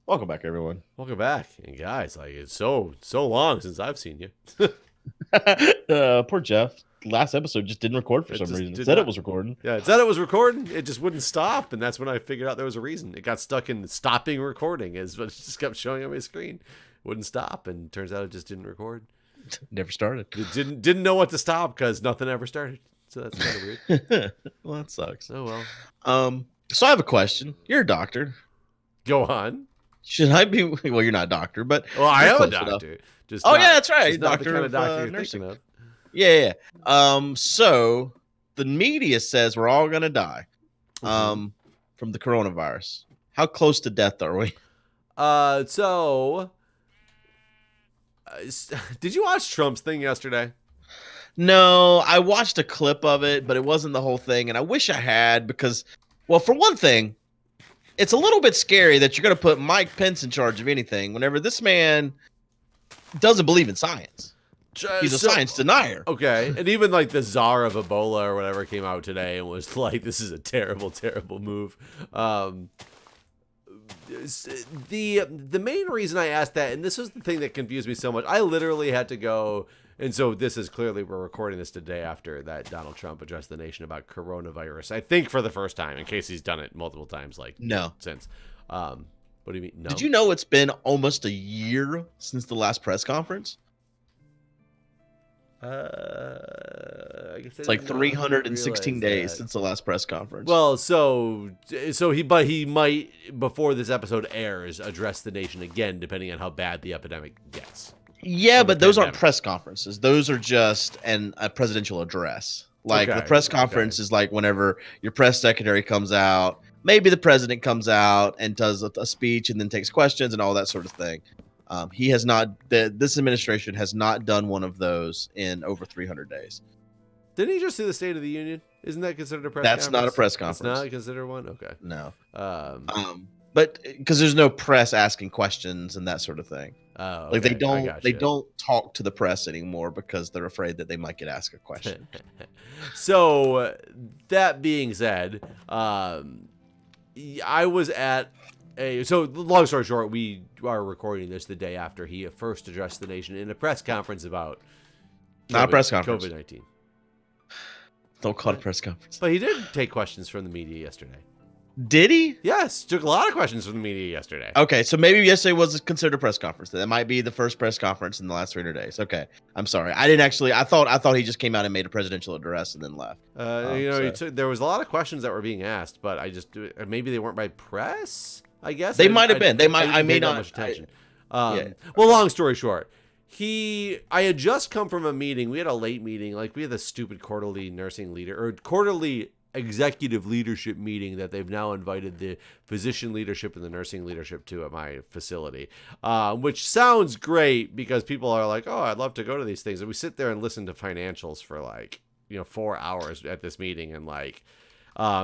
Welcome back, everyone. Welcome back, and guys, like it's so long since I've seen you. Poor Jeff. Last episode just didn't record for It some just reason. It did said it not. was recording. Yeah, it said it was recording. It just wouldn't stop, and that's when I figured out there was a reason. It got stuck in stopping recording, is what it just kept showing on my screen. Wouldn't stop, and turns out it just didn't record. Never started. It didn't know what to stop because nothing ever started. So that's kind of weird. Well, that sucks. Oh well. So I have a question. You're a doctor. Go on. Should I be? Well, you're not a doctor, but Well, I you're am a close enough. doctor. Just Oh not, yeah, that's right. just not the Doctor kind of of doctor you're nursing. thinking of. Yeah. So the media says we're all gonna die. From the coronavirus. How close to death are we? Did you watch Trump's thing yesterday? No, I watched a clip of it, but it wasn't the whole thing, and I wish I had because, well, for one thing, it's a little bit scary that you're going to put Mike Pence in charge of anything whenever this man doesn't believe in science. He's a science denier. Okay, and even like the czar of Ebola or whatever came out today and was like, "This is a terrible, terrible move." The main reason I asked that, and this was the thing that confused me so much, I literally had to go. And so this is clearly, we're recording this today after that Donald Trump addressed the nation about coronavirus. I think for the first time, in case he's done it multiple times, like No. since. What do you mean? No. Did you know it's been almost a year since the last press conference? I guess It's like 316 days since the last press conference. Well, so he might, before this episode airs, address the nation again, depending on how bad the epidemic gets. Yeah, but those aren't press conferences. Those are just a presidential address. Like the press conference is like whenever your press secretary comes out, maybe the president comes out and does a speech and then takes questions and all that sort of thing. He has not. This administration has not done one of those in over 300 days. Didn't he just do the State of the Union? Isn't that considered a press conference? That's not a press conference. It's not considered one? Okay. No. But because there's no press asking questions and that sort of thing. Oh, like they don't talk to the press anymore because they're afraid that they might get asked a question. So that being said, I was at so long story short, we are recording this the day after he first addressed the nation in a press conference about not a press conference. COVID-19. Don't call it a press conference. But he did take questions from the media yesterday. Did he? Yes, took a lot of questions from the media yesterday. Okay, so maybe yesterday was considered a press conference. That might be the first press conference in the last 300 days. Okay, I'm sorry. I didn't actually. I thought he just came out and made a presidential address and then left. There was a lot of questions that were being asked, but maybe they weren't by press. I guess they might have been. They might. I may not much attention. Well, long story short, I had just come from a meeting. We had a late meeting. Like we had the stupid quarterly executive leadership meeting that they've now invited the physician leadership and the nursing leadership to at my facility, which sounds great because people are like, oh, I'd love to go to these things. And we sit there and listen to financials for 4 hours at this meeting. And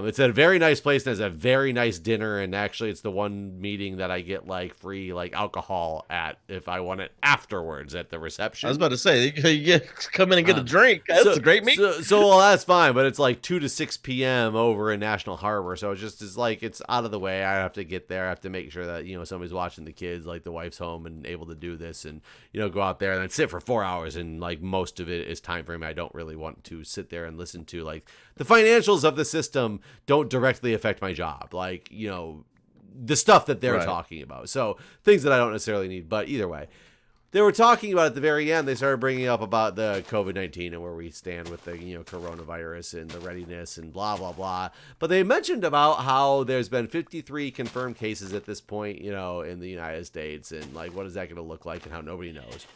it's at a very nice place and has a very nice dinner. And actually it's the one meeting that I get free alcohol at if I want it afterwards at the reception. I was about to say, you come in and get a drink. That's a great meeting. So that's fine, but it's 2 to 6 p.m. over in National Harbor. So it's out of the way. I have to get there. I have to make sure that, somebody's watching the kids, the wife's home and able to do this and, go out there and then sit for 4 hours. And most of it is time frame. I don't really want to sit there and listen to the financials of the system don't directly affect my job. The stuff that they're talking about. So things that I don't necessarily need, but either way, they were talking about at the very end, they started bringing up about the COVID-19 and where we stand with the, coronavirus and the readiness and blah, blah, blah. But they mentioned about how there's been 53 confirmed cases at this point, in the United States. And what is that going to look like and how nobody knows.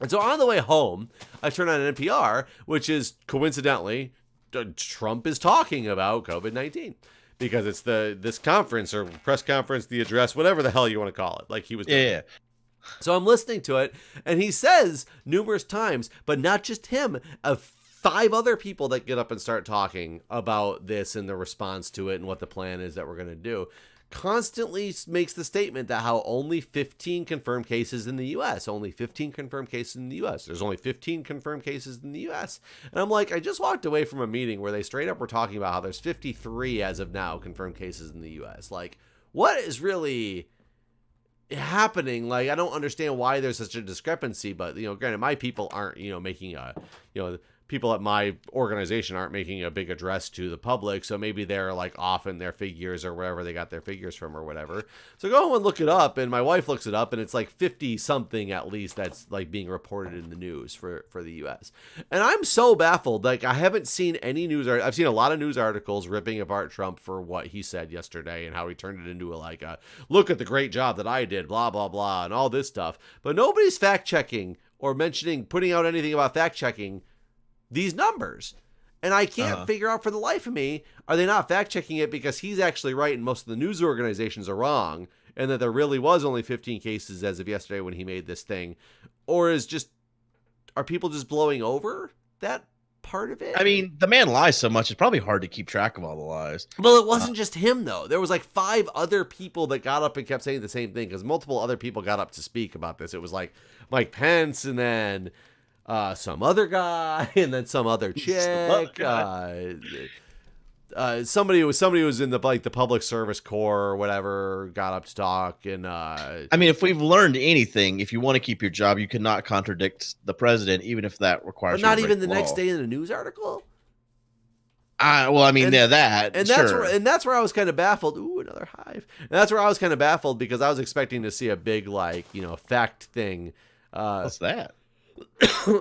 And so on the way home, I turn on NPR, which is coincidentally, Trump is talking about COVID-19 because it's this conference or press conference, the address, whatever the hell you want to call it. He was doing. Yeah. So I'm listening to it, and he says numerous times, but not just him, 5 other people that get up and start talking about this and the response to it and what the plan is that we're going to do. Constantly makes the statement that how only 15 confirmed cases in the U.S. Only 15 confirmed cases in the U.S. There's only 15 confirmed cases in the U.S. And I'm like, I just walked away from a meeting where they straight up were talking about how there's 53 as of now confirmed cases in the U.S. What is really happening. Like, I don't understand why there's such a discrepancy, but, granted, my people aren't, making people at my organization aren't making a big address to the public, so maybe they're like off in their figures or wherever they got their figures from or whatever. So go and look it up, and my wife looks it up, and it's like 50 something at least that's like being reported in the news for the US. And I'm so baffled. Like, I haven't seen any news. I've seen a lot of news articles ripping apart Trump for what he said yesterday and how he turned it into a look at the great job that I did, blah blah blah, and all this stuff. But nobody's fact checking or putting out anything about fact checking these numbers. And I can't figure out for the life of me, are they not fact checking it because he's actually right and most of the news organizations are wrong, and that there really was only 15 cases as of yesterday when he made this thing? Or are people just blowing over that part of it? I mean, the man lies so much, it's probably hard to keep track of all the lies. Well, it wasn't just him, though. There was like 5 other people that got up and kept saying the same thing, because multiple other people got up to speak about this. It was like Mike Pence, and then some other guy, and then some other chick. Somebody was in the public service corps or whatever got up to talk. And I mean, if we've learned anything, if you want to keep your job, you cannot contradict the president, even if that requires. But not even the next day in a news article. Well, I mean, that, and sure. that's where I was kind of baffled. Ooh, another hive. And that's where I was kind of baffled, because I was expecting to see a big fact thing. What's that?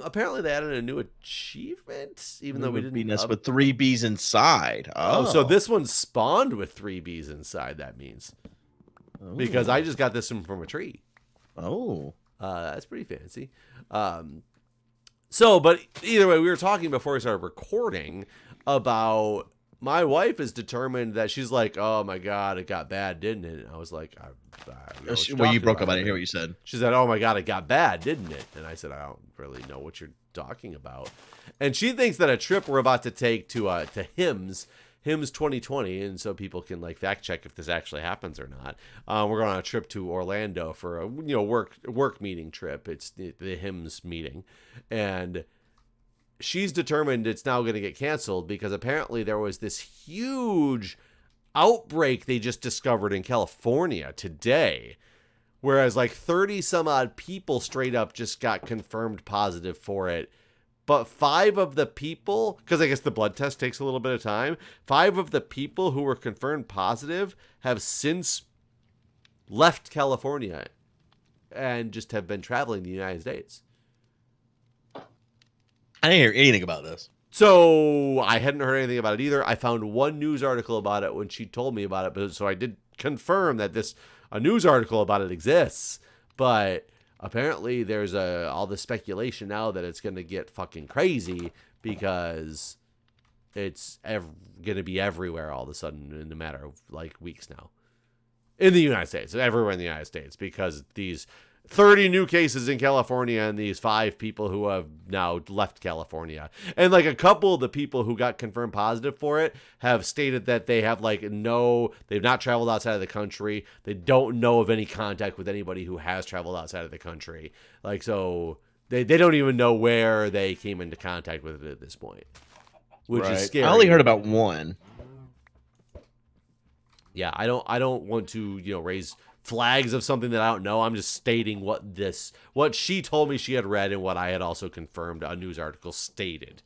Apparently they added a new achievement, even though we didn't. Venus with 3 Bs inside. Oh, so this one spawned with 3 Bs inside. That means because I just got this one from a tree. Oh, that's pretty fancy. But either way, we were talking before we started recording about my wife is determined that she's like, oh my God, it got bad, didn't it? And I was like, well, you broke up. I didn't hear what you said. She said, oh my God, it got bad, didn't it? And I said, I don't really know what you're talking about. And she thinks that a trip we're about to take to HIMSS 2020, and so people can fact check if this actually happens or not. We're going on a trip to Orlando for a work meeting trip. It's the HIMSS meeting, and she's determined it's now going to get canceled because apparently there was this huge outbreak they just discovered in California today, whereas 30 some odd people straight up just got confirmed positive for it. But 5 of the people, because I guess the blood test takes a little bit of time, 5 of the people who were confirmed positive have since left California and just have been traveling the United States. I didn't hear anything about this. So I hadn't heard anything about it either. I found one news article about it when she told me about it, but so I did confirm that a news article about it exists. But apparently there's all the speculation now that it's going to get fucking crazy because it's going to be everywhere all of a sudden in a matter of weeks now. In the United States, everywhere in the United States, because these 30 new cases in California and these 5 people who have now left California. And a couple of the people who got confirmed positive for it have stated that they have they've not traveled outside of the country. They don't know of any contact with anybody who has traveled outside of the country. So they don't even know where they came into contact with it at this point, which is scary. I only heard about one. Yeah, I don't want to, raise flags of something that I don't know. I'm just stating what she told me she had read and what I had also confirmed a news article stated.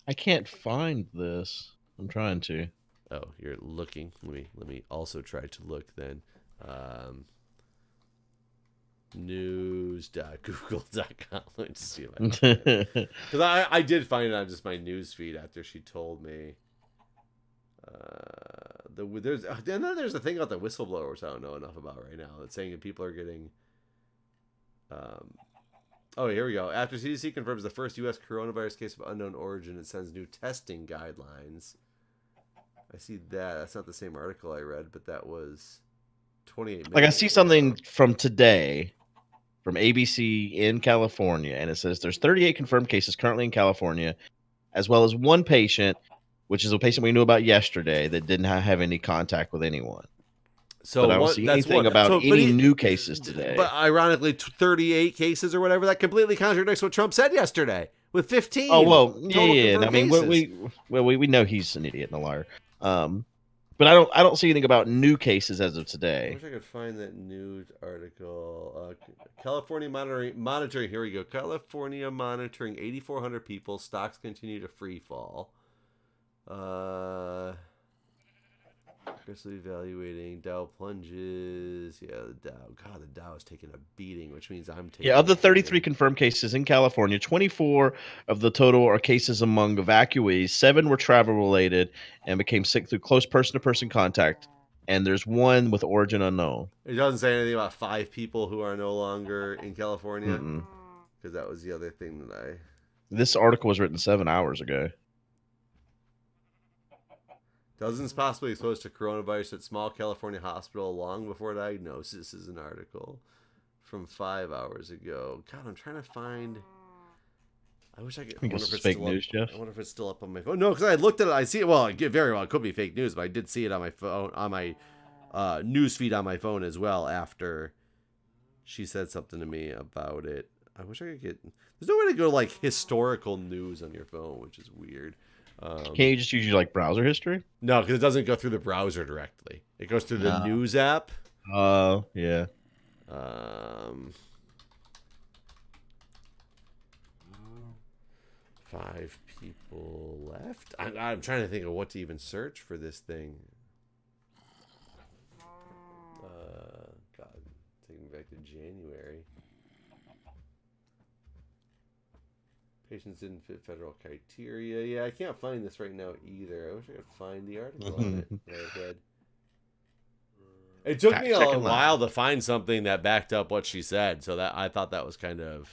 I can't find this. I'm trying to. Oh, you're looking. Let me also try to look then. News.google.com. Let's see if I can find it. Because I did find it on just my news feed after she told me. There's the thing about the whistleblowers I don't know enough about right now. That's saying that people are getting. Oh, here we go. After CDC confirms the first U.S. coronavirus case of unknown origin, it sends new testing guidelines. I see that. That's not the same article I read, but that was 28 minutes. I see something from today from ABC in California, and it says there's 38 confirmed cases currently in California, as well as 1 patient, which is a patient we knew about yesterday that didn't have any contact with anyone. So but I don't see anything about any new cases today. But ironically, 38 cases or whatever, that completely contradicts what Trump said yesterday with 15. Oh, well, yeah. I mean, we know he's an idiot and a liar. But I don't see anything about new cases as of I today. wish I could find that news article. California monitoring. Here we go. California monitoring 8,400 people. Stocks continue to free fall. Aggressively evaluating. Dow plunges. Yeah, the Dow. God, the Dow is taking a beating, which means I'm taking. Yeah, of the 33 confirmed cases in California, 24 of the total are cases among evacuees. 7 were travel related and became sick through close person-to-person contact. And there's 1 with origin unknown. It doesn't say anything about 5 people who are no longer in California, Mm-mm. because that was the other thing that I. This article was written 7 hours ago. Dozens possibly exposed to coronavirus at small California hospital long before diagnosis is an article from 5 hours ago. God, I'm trying to find. I wish I could. I wonder if it's fake still news, up. Jeff. I wonder if it's still up on my phone. No, because I looked at it. I see it. Well, it very well. It could be fake news, but I did see it on my phone, on my news feed on my phone as well. After she said something to me about it. I wish I could get. There's no way to go to like historical news on your phone, which is weird. Can't you just use your like browser history? No, because it doesn't go through the browser directly. It goes through the news app. Oh, yeah. 5 people left. I'm trying to think of what to even search for this thing. God, taking me back to January. Patients didn't fit federal criteria. Yeah, I can't find this right now either. I wish I could find the article on it that I read. It took me a while to find something that backed up what she said, so that I thought that was kind of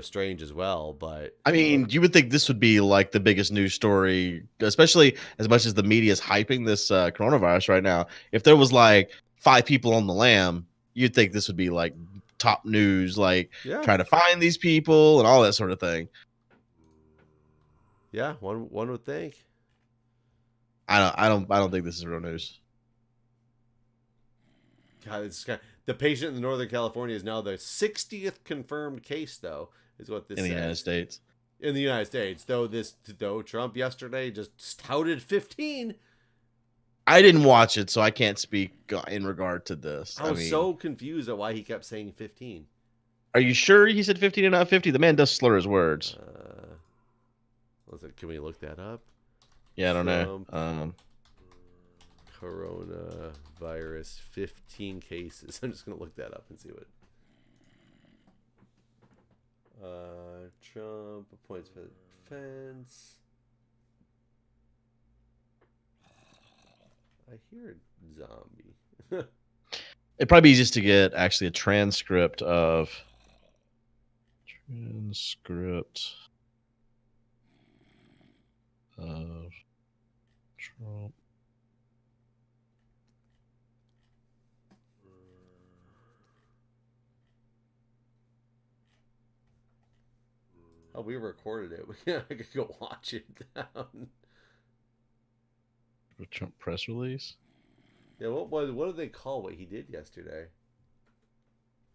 strange as well. But I mean, you would think this would be like the biggest news story, especially as much as the media is hyping this coronavirus right now. If there was like 5 people on the lam, you'd think this would be like top news, like trying to find these people and all that sort of thing. Yeah, one would think. I don't think this is real news. God, the patient in Northern California is now the 60th confirmed case, though, is what this says. In the United States. In the United States, though Trump yesterday just touted 15. I didn't watch it, so I can't speak in regard to this. I was so confused at why he kept saying 15. Are you sure he said 15 and not 50? The man does slur his words. Can we look that up? Yeah, I don't know. Coronavirus 15 cases. I'm just gonna look that up and see what. Trump appoints defense. I hear zombie. It'd probably be easiest to get actually a transcript of Trump. Oh, we recorded it. I could go watch it down. Trump press release? Yeah, what did they call what he did yesterday?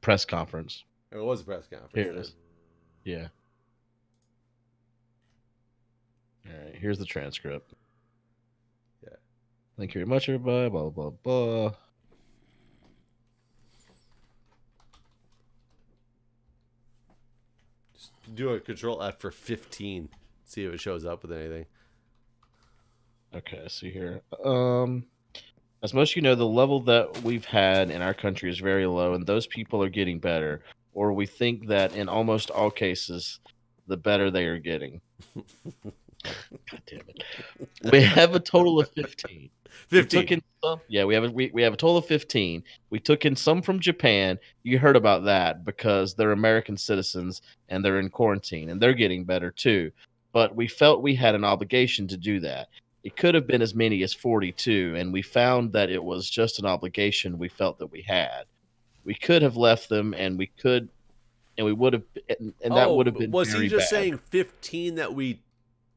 Press conference. It was a press conference. Here it is. Yeah. All right, here's the transcript. Yeah. Thank you very much, everybody. Blah, blah, blah. Just do a control F for 15. See if it shows up with anything. Okay, see here. As most of you know, the level that we've had in our country is very low, and those people are getting better. Or we think that in almost all cases, the better they are getting. God damn it. We have a total of 15. 15. We have a total of 15. We took in some from Japan. You heard about that because they're American citizens and they're in quarantine and they're getting better too. But we felt we had an obligation to do that. It could have been as many as 42, and we found that it was just an obligation we felt that we had. We could have left them, and we would have, and that would have been. Was very he just bad. saying 15 that we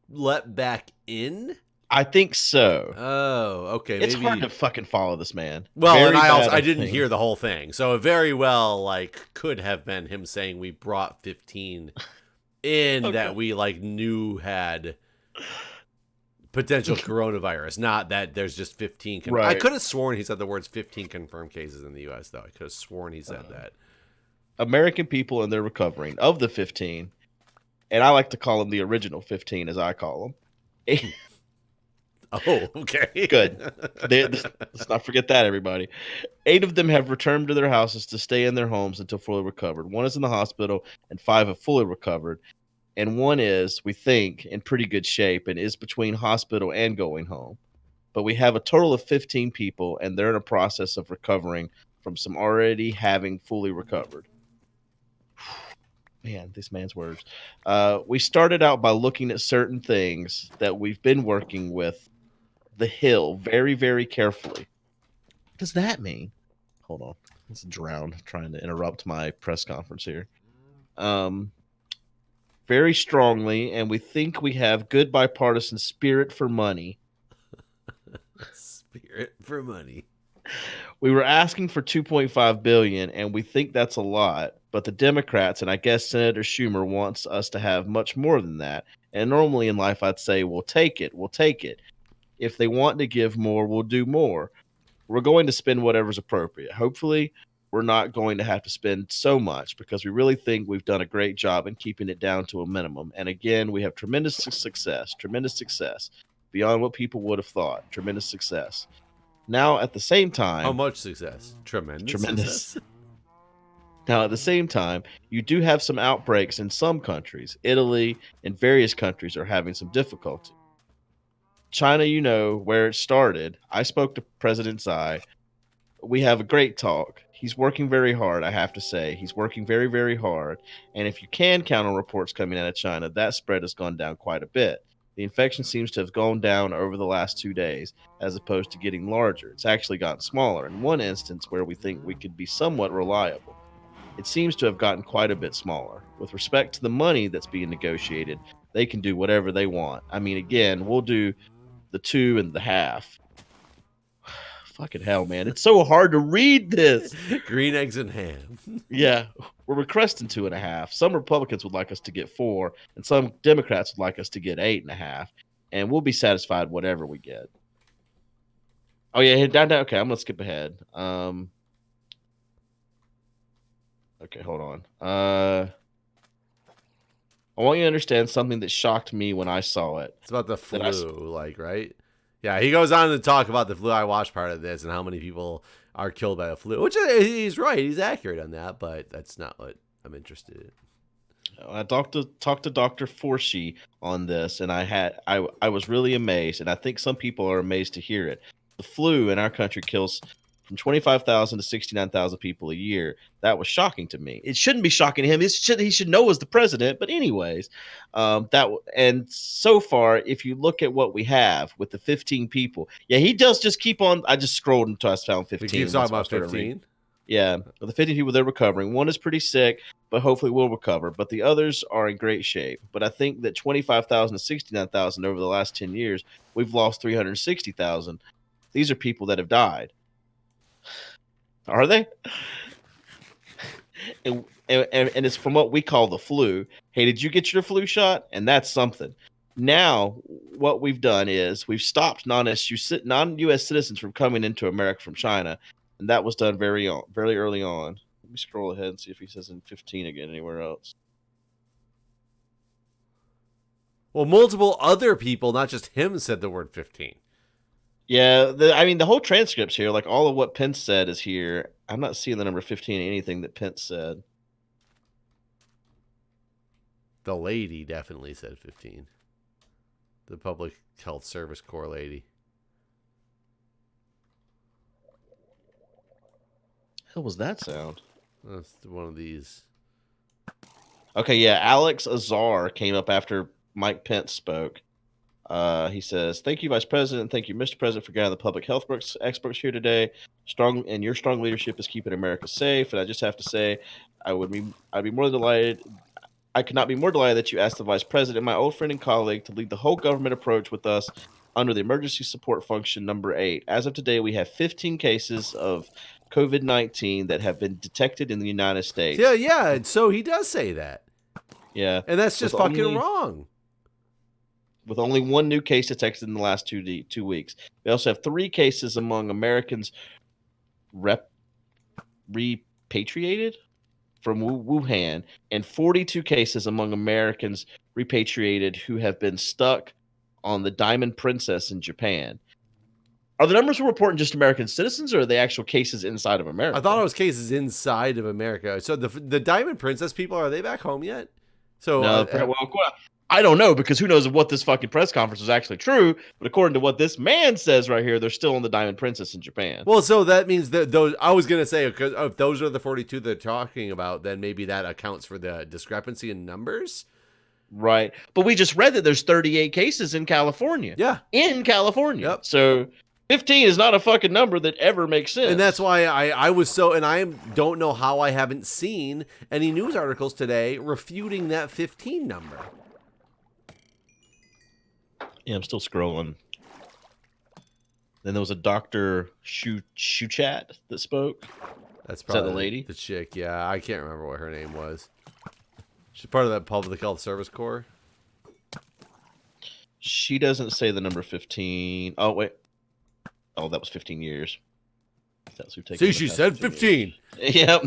let back in? I think so. Oh, okay. It's hard to fucking follow this man. Well, very and I didn't hear the whole thing, so it very well could have been him saying we brought 15 in that we knew had potential coronavirus, not that there's just 15. Right. I could have sworn he said the words 15 confirmed cases in the U.S., though. I could have sworn he said that. American people, and they're recovering. Of the 15, and I like to call them the original 15, as I call them. Oh, okay. Good. Let's not forget that, everybody. 8 of them have returned to their houses to stay in their homes until fully recovered. 1 is in the hospital, and 5 have fully recovered. And 1 is, we think, in pretty good shape and is between hospital and going home. But we have a total of 15 people, and they're in a process of recovering from some already having fully recovered. Man, this man's words. We started out by looking at certain things that we've been working with the Hill very, very carefully. What does that mean? Hold on. Let's drown trying to interrupt my press conference here. Very strongly, and we think we have good bipartisan spirit for money. Spirit for money. We were asking for $2.5 billion, and we think that's a lot. But the Democrats, and I guess Senator Schumer, wants us to have much more than that. And normally in life, I'd say, we'll take it. We'll take it. If they want to give more, we'll do more. We're going to spend whatever's appropriate. Hopefully, we're not going to have to spend so much because we really think we've done a great job in keeping it down to a minimum. And again, we have tremendous success beyond what people would have thought. Tremendous success. Now, at the same time... How much success? Tremendous. Success. Now, at the same time, you do have some outbreaks in some countries. Italy and various countries are having some difficulty. China, you know, where it started. I spoke to President Tsai. We have a great talk. He's working very hard, I have to say. He's working very, very hard. And if you can count on reports coming out of China, that spread has gone down quite a bit. The infection seems to have gone down over the last 2 days, as opposed to getting larger. It's actually gotten smaller. In one instance where we think we could be somewhat reliable, it seems to have gotten quite a bit smaller. With respect to the money that's being negotiated, they can do whatever they want. I mean, again, we'll do the 2.5. Fucking hell, man. It's so hard to read this. Green eggs and ham. Yeah, we're requesting 2.5. Some Republicans would like us to get 4, and some Democrats would like us to get 8.5. And we'll be satisfied whatever we get. Oh, yeah, down. Okay, I'm going to skip ahead. Okay, hold on. I want you to understand something that shocked me when I saw it. It's about the flu, right? Yeah, he goes on to talk about the flu. I watched part of this and how many people are killed by the flu, which he's right. He's accurate on that, but that's not what I'm interested in. I talked to Dr. Forshee on this, and I was really amazed, and I think some people are amazed to hear it. The flu in our country kills from 25,000 to 69,000 people a year. That was shocking to me. It shouldn't be shocking to him. He should know as the president. But anyways, and so far, if you look at what we have with the 15 people, yeah, he does just keep on. I just scrolled until I found 15. He keeps talking about 15. Yeah, the 15 people, they're recovering. 1 is pretty sick, but hopefully will recover. But the others are in great shape. But I think that 25,000 to 69,000 over the last 10 years, we've lost 360,000. These are people that have died. Are they? And it's from what we call the flu. Hey, did you get your flu shot? And that's something. Now, what we've done is we've stopped non-U.S. citizens from coming into America from China, and that was done very early on. Let me scroll ahead and see if he says in 15 again anywhere else. Well, multiple other people, not just him, said the word 15. Yeah, the whole transcript's here. Like, all of what Pence said is here. I'm not seeing the number 15 in anything that Pence said. The lady definitely said 15. The Public Health Service Corps lady. Hell was that sound? That's one of these. Okay, yeah, Alex Azar came up after Mike Pence spoke. He says, "Thank you, Vice President. Thank you, Mr. President, for gathering the public health experts here today. Your strong leadership is keeping America safe. And I just have to say, I'd be more than delighted. I could not be more delighted that you asked the Vice President, my old friend and colleague, to lead the whole government approach with us under the emergency support function number 8. As of today, we have 15 cases of COVID-19 that have been detected in the United States." Yeah. And so he does say that. Yeah, and that's just fucking wrong. with only one new case detected in the last 2 weeks. We also have 3 cases among Americans repatriated from Wuhan, and 42 cases among Americans repatriated who have been stuck on the Diamond Princess in Japan. Are the numbers we're reporting just American citizens, or are they actual cases inside of America? I thought it was cases inside of America. So the Diamond Princess people, are they back home yet? So no, well, I don't know, because who knows what this fucking press conference was actually true. But according to what this man says right here, they're still on the Diamond Princess in Japan. Well, so that means that those, I was going to say, because if those are the 42 they're talking about, then maybe that accounts for the discrepancy in numbers. Right. But we just read that there's 38 cases in California. Yeah. In California. Yep. So 15 is not a fucking number that ever makes sense. And that's why I was so, and I don't know how I haven't seen any news articles today refuting that 15 number. Yeah, I'm still scrolling. Then there was a Dr. Shuchat that spoke. That's probably the lady? The chick, yeah. I can't remember what her name was. She's part of that public health service corps. She doesn't say the number 15. Oh, wait. Oh, that was 15 years. That's who takes. See, she said 15. Yep.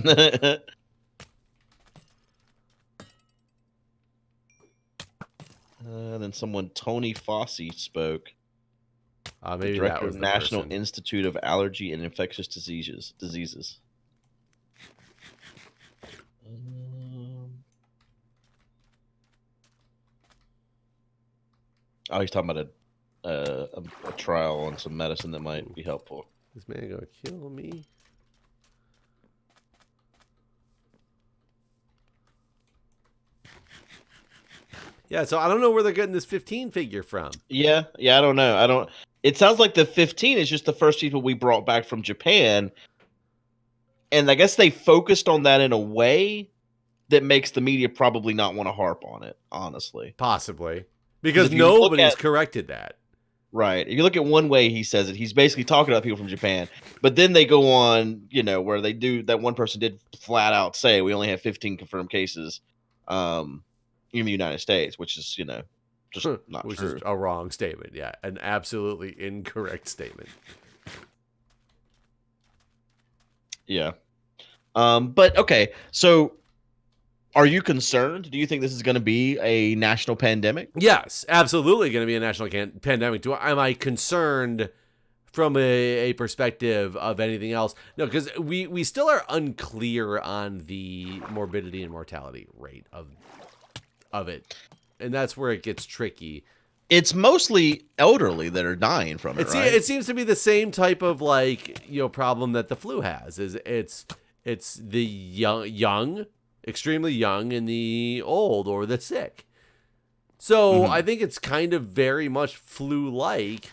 Then someone, Tony Fossey, spoke. Maybe Director that was of the National person. Institute of Allergy and Infectious Diseases. Oh, he's talking about a trial on some medicine that might be helpful. This man gonna kill me. Yeah, so I don't know where they're getting this 15 figure from. Yeah, I don't know. It sounds like the 15 is just the first people we brought back from Japan. And I guess they focused on that in a way that makes the media probably not want to harp on it, honestly. Possibly. Because nobody's corrected that. Right. If you look at one way he says it, he's basically talking about people from Japan. But then they go on, where they do, that one person did flat out say we only have 15 confirmed cases in the United States, which is, just not which true. Is a wrong statement. Yeah, an absolutely incorrect statement. Yeah. But okay, so are you concerned? Do you think this is going to be a national pandemic? Yes, absolutely going to be a national pandemic. Am I concerned from a perspective of anything else? No, because we still are unclear on the morbidity and mortality rate of it. And that's where it gets tricky. It's mostly elderly that are dying from it, right? It seems to be the same type of problem that the flu has. It's the young, extremely young, and the old or the sick. So I think it's kind of very much flu-like.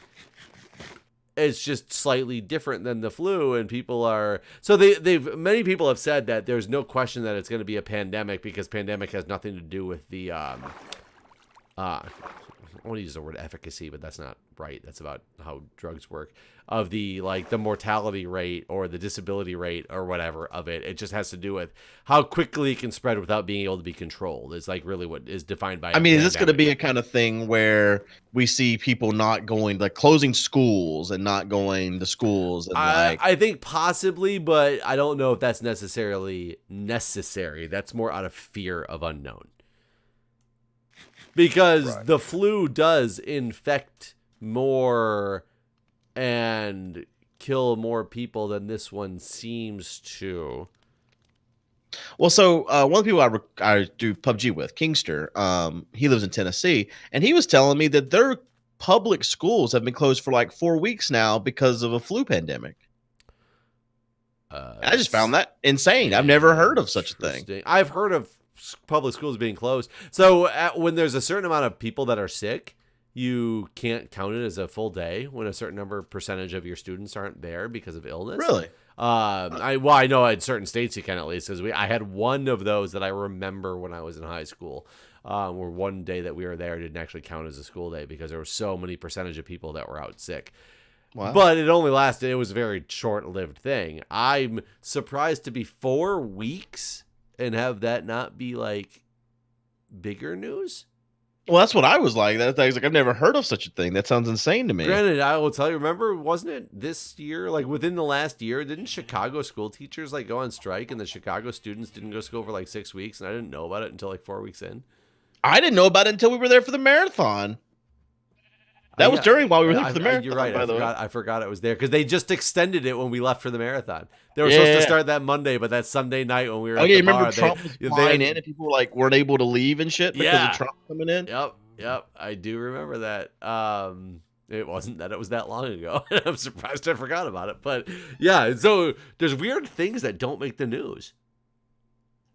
It's just slightly different than the flu, and people are many people have said that there's no question that it's going to be a pandemic because pandemic has nothing to do with the I want to use the word efficacy, but that's not right. That's about how drugs work. Of the the mortality rate or the disability rate or whatever of it. It just has to do with how quickly it can spread without being able to be controlled. It's really what is defined by. Is this going to be a kind of thing where we see people not going, closing schools and not going to schools? And I think possibly, but I don't know if that's necessarily necessary. That's more out of fear of unknown. Because the flu does infect more and kill more people than this one seems to. Well, so one of the people I do PUBG with, Kingster, he lives in Tennessee, and he was telling me that their public schools have been closed for 4 weeks now because of a flu pandemic. I just found that insane. I've never heard of such a thing. I've heard of public schools being closed. So when there's a certain amount of people that are sick, you can't count it as a full day when a certain percentage of your students aren't there because of illness. Really? I know in certain states you can at least, because I had one of those that I remember when I was in high school, where one day that we were there didn't actually count as a school day because there were so many percentage of people that were out sick. Wow. But it only lasted, it was a very short-lived thing. I'm surprised to be 4 weeks and have that not be bigger news. Well, that's what I was like. I was like, I've never heard of such a thing. That sounds insane to me. Granted, I will tell you, remember, wasn't it this year, like within the last year, didn't Chicago school teachers like go on strike and the Chicago students didn't go to school for like 6 weeks, and I didn't know about it until like 4 weeks in? I didn't know about it until we were there for the marathon. That was while we were there for the marathon. You're right. I forgot it was there because they just extended it when we left for the marathon. They were supposed to start that Monday, but that Sunday night when we were at the bar, remember Trump was flying in and people like weren't able to leave and shit because of Trump coming in? Yep. I do remember that. It wasn't that it was that long ago. I'm surprised I forgot about it. But yeah, so there's weird things that don't make the news.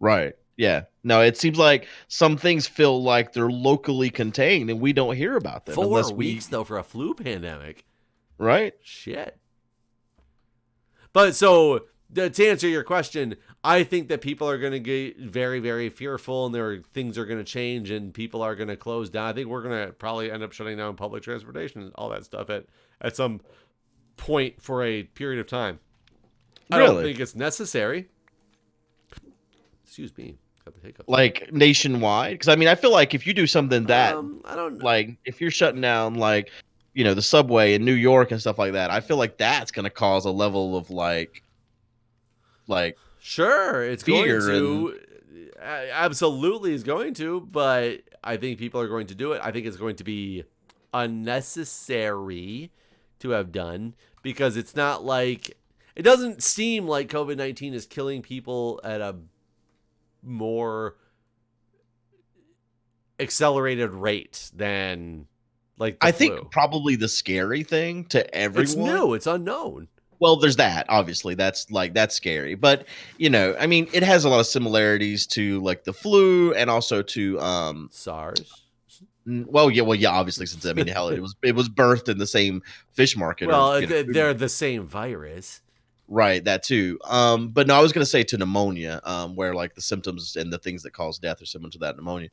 Right. Yeah. No, it seems like some things feel like they're locally contained and we don't hear about them. 4 weeks, though, for a flu pandemic. Right. Shit. But so, to answer your question, I think that people are going to get very, very fearful and things are going to change and people are going to close down. I think we're going to probably end up shutting down public transportation and all that stuff at some point for a period of time. I don't think it's necessary. Excuse me. Got the hiccups. Like nationwide? Because I mean, I feel like if you do something that, I don't know. Like if you're shutting down like, the subway in New York and stuff like that, I feel like that's going to cause a level of like sure, it's going to. Absolutely is going to, but I think people are going to do it. I think it's going to be unnecessary to have done because it's not like, it doesn't seem like COVID-19 is killing people at a more accelerated rate than like the flu. Think probably the scary thing to everyone. It's new. It's unknown. Well, there's that. Obviously, that's scary. But I mean, it has a lot of similarities to like the flu and also to SARS. Well, yeah. Obviously, since I mean, hell, it was birthed in the same fish market. Well, they're the same virus. Right, that too. But no, I was gonna say to pneumonia, where like the symptoms and the things that cause death are similar to that pneumonia.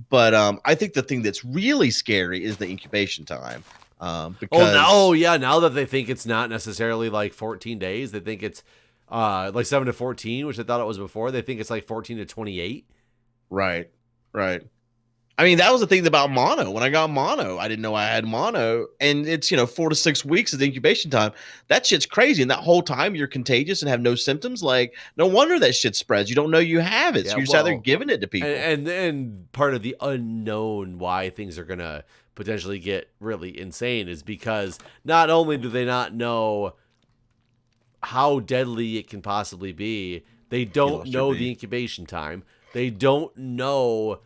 But I think the thing that's really scary is the incubation time. Because now that they think it's not necessarily like 14 days, they think it's like 7 to 14, which I thought it was before. They think it's like 14 to 28. Right. I mean, that was the thing about mono. When I got mono, I didn't know I had mono, and it's 4 to 6 weeks is the incubation time. That shit's crazy, and that whole time you're contagious and have no symptoms. Like, no wonder that shit spreads. You don't know you have it, so you're just out there giving it to people. And then part of the unknown why things are gonna potentially get really insane is because not only do they not know how deadly it can possibly be, they don't know the incubation time. They don't know.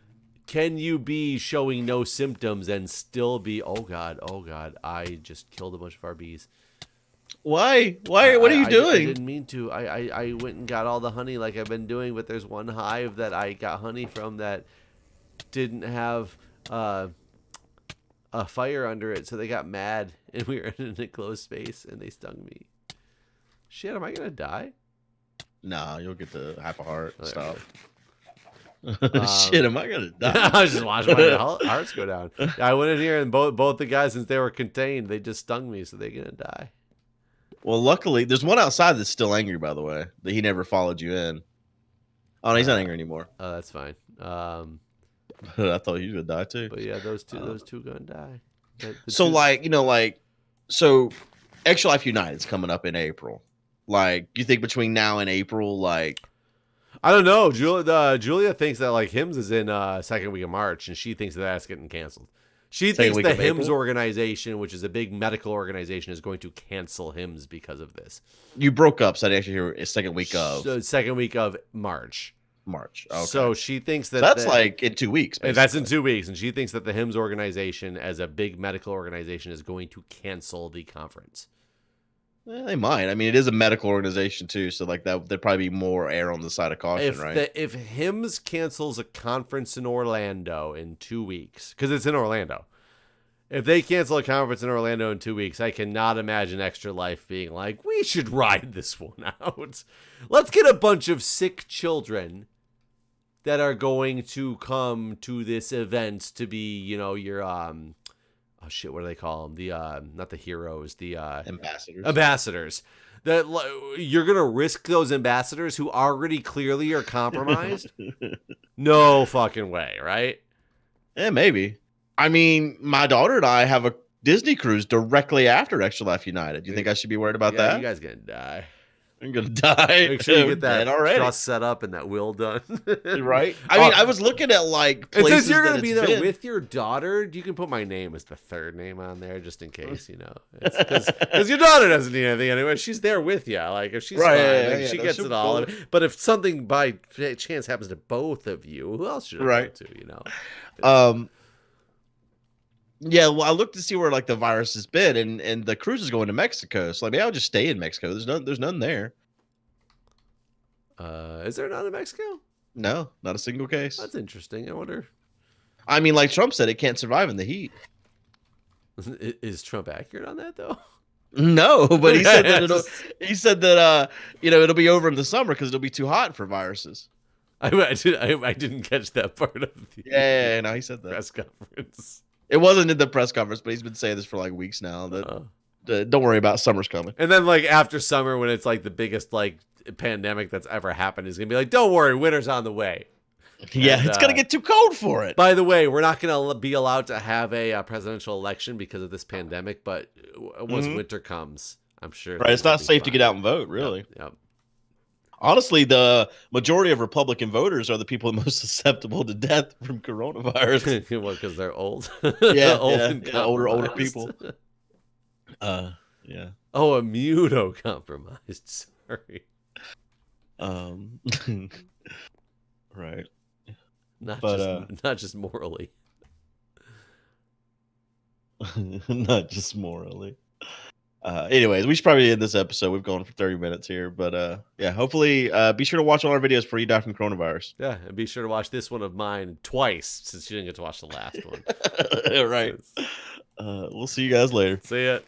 Can you be showing no symptoms and still be, oh God, I just killed a bunch of our bees. Why? What are you doing? I didn't mean to. I went and got all the honey like I've been doing, but there's one hive that I got honey from that didn't have a fire under it, so they got mad, and we were in an enclosed space, and they stung me. Shit, am I going to die? Nah, you'll get the half a heart. Stop. Shit, am I gonna die? I was just watching my hearts go down. I went in here and both the guys, since they were contained, they just stung me, so they're gonna die. Well, luckily, there's one outside that's still angry. By the way, that he never followed you in. Oh, no, he's not angry anymore. Oh, that's fine. I thought you were gonna die too. But yeah, those two gonna die. So Extra Life United's coming up in April. Like, you think between now and April, like. I don't know. Julia thinks that like HIMSS is in second week of March, and she thinks that's getting canceled. She thinks the HIMSS organization, which is a big medical organization, is going to cancel HIMSS because of this. You broke up, so I actually hear a second week of. Second week of March. Okay. So she thinks that that's like in 2 weeks. Basically. That's in 2 weeks, and she thinks that the HIMSS organization, as a big medical organization, is going to cancel the conference. They might. I mean, it is a medical organization too, so like that, there'd probably be more air on the side of caution, right? If HIMSS cancels a conference in Orlando in 2 weeks, because it's in Orlando, if they cancel a conference in Orlando in 2 weeks, I cannot imagine Extra Life being like, we should ride this one out. Let's get a bunch of sick children that are going to come to this event to be, your oh shit, what do they call them? The not the heroes, the ambassadors. That you're gonna risk those ambassadors who already clearly are compromised? No fucking way, right? Yeah, maybe. I mean, my daughter and I have a Disney cruise directly after Extra Life United. Do you think I should be worried about that? You guys gonna die. I'm gonna die. Make sure you get that trust set up and that will done. Right. I mean, I was looking at like places. And since you're gonna be there with your daughter, you can put my name as the third name on there just in case, because your daughter doesn't need anything anyway. She's there with you. Like if she's fine, she gets it all. But if something by chance happens to both of you, who else should I go to? Yeah, well, I looked to see where like the virus has been, and the cruise is going to Mexico. So maybe I'll just stay in Mexico. There's none there. Is there none in Mexico? No, not a single case. That's interesting. I wonder. I mean, like Trump said, it can't survive in the heat. Is Trump accurate on that though? No, but he said that it'll be over in the summer because it'll be too hot for viruses. I didn't catch that part of the no, he said that press conference. It wasn't in the press conference, but he's been saying this for like weeks now. Don't worry about summer's coming. And then like after summer, when it's like the biggest like pandemic that's ever happened, he's gonna be like, "Don't worry, winter's on the way." Yeah, it's gonna get too cold for it. By the way, we're not gonna be allowed to have a presidential election because of this pandemic. But once winter comes, I'm sure. Right, it's not safe to get out and vote. Really. Yep. Honestly, the majority of Republican voters are the people most susceptible to death from coronavirus. Well, because they're old. Older people. Yeah. Oh, immunocompromised. Sorry. Right. Not just morally. Not just morally. Anyways, we should probably end this episode. We've gone for 30 minutes here, but hopefully be sure to watch all our videos before you die from coronavirus. Yeah, and be sure to watch this one of mine twice since you didn't get to watch the last one. Right. We'll see you guys later. See ya.